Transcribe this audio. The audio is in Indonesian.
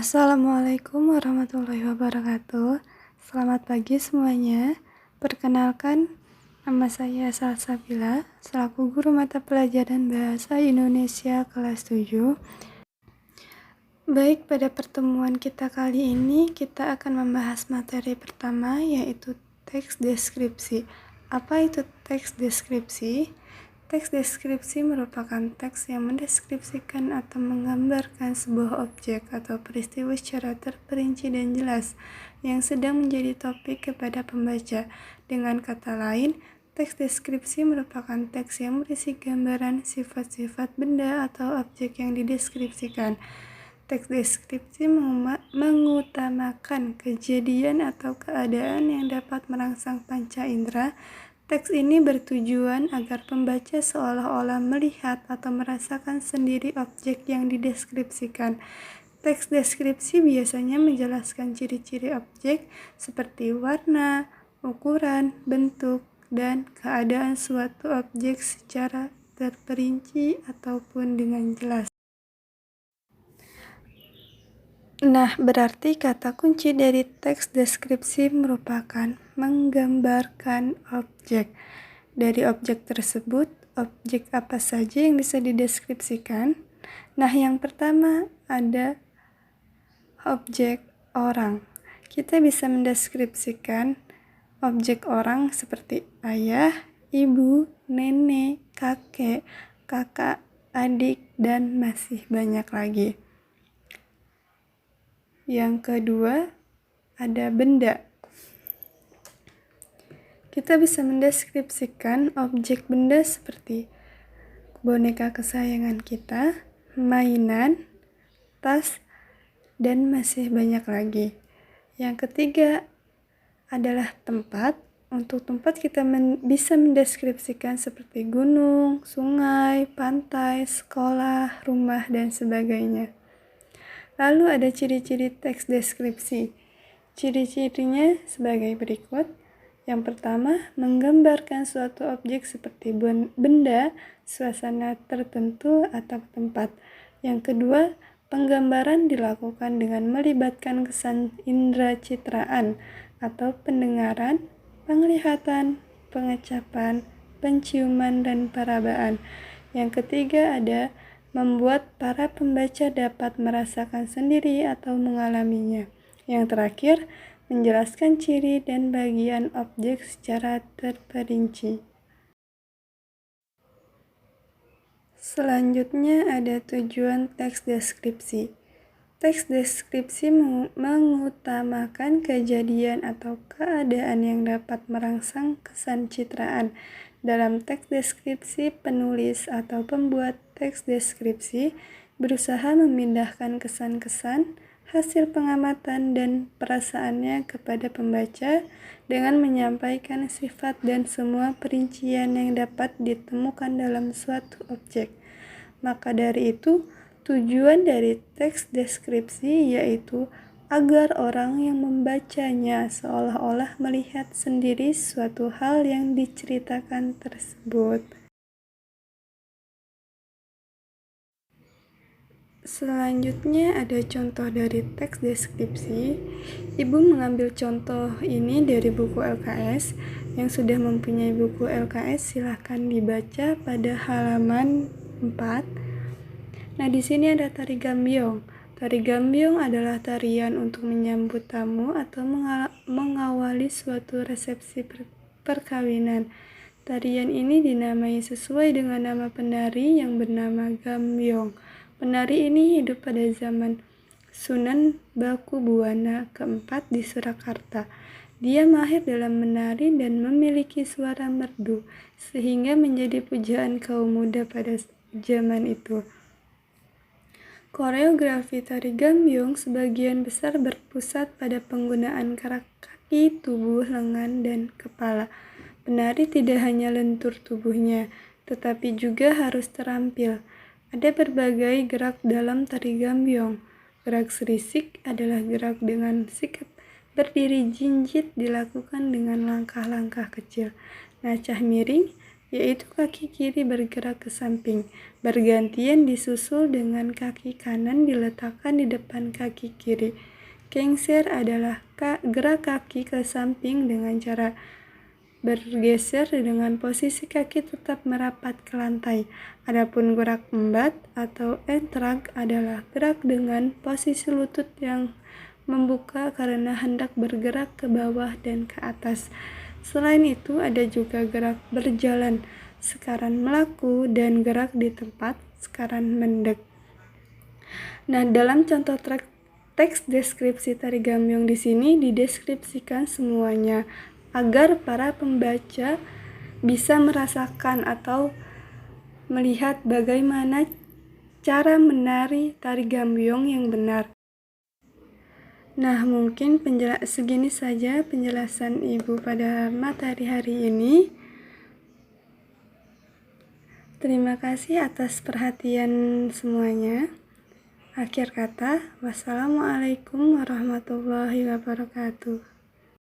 Assalamualaikum warahmatullahi wabarakatuh. Selamat pagi semuanya. Perkenalkan, nama saya Salsabila, selaku guru mata pelajaran Bahasa Indonesia kelas 7. Baik, pada pertemuan kita kali ini, kita akan membahas materi pertama, yaitu teks deskripsi. Apa itu teks deskripsi? Teks deskripsi merupakan teks yang mendeskripsikan atau menggambarkan sebuah objek atau peristiwa secara terperinci dan jelas yang sedang menjadi topik kepada pembaca. Dengan kata lain, teks deskripsi merupakan teks yang berisi gambaran sifat-sifat benda atau objek yang dideskripsikan. Teks deskripsi mengutamakan kejadian atau keadaan yang dapat merangsang panca indera. Teks ini bertujuan agar pembaca seolah-olah melihat atau merasakan sendiri objek yang dideskripsikan. Teks deskripsi biasanya menjelaskan ciri-ciri objek seperti warna, ukuran, bentuk, dan keadaan suatu objek secara terperinci ataupun dengan jelas. Nah, berarti kata kunci dari teks deskripsi merupakan menggambarkan objek. Dari objek tersebut, objek apa saja yang bisa dideskripsikan? Nah, yang pertama ada objek orang. Kita bisa mendeskripsikan objek orang seperti ayah, ibu, nenek, kakek, kakak, adik, dan masih banyak lagi. Yang kedua, ada benda. Kita bisa mendeskripsikan objek benda seperti boneka kesayangan kita, mainan, tas, dan masih banyak lagi. Yang ketiga adalah tempat. Untuk tempat kita bisa mendeskripsikan seperti gunung, sungai, pantai, sekolah, rumah, dan sebagainya. Lalu ada ciri-ciri teks deskripsi. Ciri-cirinya sebagai berikut. Yang pertama, menggambarkan suatu objek seperti benda, suasana tertentu, atau tempat. Yang kedua, penggambaran dilakukan dengan melibatkan kesan indera citraan atau pendengaran, penglihatan, pengecapan, penciuman, dan perabaan. Yang ketiga ada membuat para pembaca dapat merasakan sendiri atau mengalaminya. Yang terakhir, menjelaskan ciri dan bagian objek secara terperinci. Selanjutnya ada tujuan teks deskripsi. Teks deskripsi mengutamakan kejadian atau keadaan yang dapat merangsang kesan citraan. Dalam teks deskripsi, penulis atau pembuat teks deskripsi berusaha memindahkan kesan-kesan, hasil pengamatan, dan perasaannya kepada pembaca dengan menyampaikan sifat dan semua perincian yang dapat ditemukan dalam suatu objek. Maka dari itu, tujuan dari teks deskripsi yaitu agar orang yang membacanya seolah-olah melihat sendiri suatu hal yang diceritakan tersebut. Selanjutnya ada contoh dari teks deskripsi. Ibu mengambil contoh ini dari buku LKS. Yang sudah mempunyai buku LKS silahkan dibaca pada halaman 4. Nah, di sini ada tari gambyong. Tari gambyong adalah tarian untuk menyambut tamu atau mengawali suatu resepsi perkawinan. Tarian ini dinamai sesuai dengan nama penari yang bernama Gambyong. Penari ini hidup pada zaman Sunan Bakubuwana keempat di Surakarta. Dia mahir dalam menari dan memiliki suara merdu, sehingga menjadi pujaan kaum muda pada zaman itu. Koreografi tari gambyong sebagian besar berpusat pada penggunaan kaki, tubuh, lengan, dan kepala. Penari tidak hanya lentur tubuhnya, tetapi juga harus terampil. Ada berbagai gerak dalam tari gambyong. Gerak serisik adalah gerak dengan sikap berdiri jinjit dilakukan dengan langkah-langkah kecil. Nacah miring yaitu kaki kiri bergerak ke samping, bergantian disusul dengan kaki kanan diletakkan di depan kaki kiri. Kengser adalah gerak kaki ke samping dengan cara bergeser dengan posisi kaki tetap merapat ke lantai. Adapun gerak embat atau entrag adalah gerak dengan posisi lutut yang membuka karena hendak bergerak ke bawah dan ke atas. Selain itu, ada juga gerak berjalan, sekaran melaku, dan gerak di tempat, sekaran mendek. Nah, dalam contoh teks deskripsi tari gambyong di sini dideskripsikan semuanya agar para pembaca bisa merasakan atau melihat bagaimana cara menari tari gambyong yang benar. Nah, mungkin segini saja penjelasan Ibu pada materi hari ini. Terima kasih atas perhatian semuanya. Akhir kata, wassalamualaikum warahmatullahi wabarakatuh.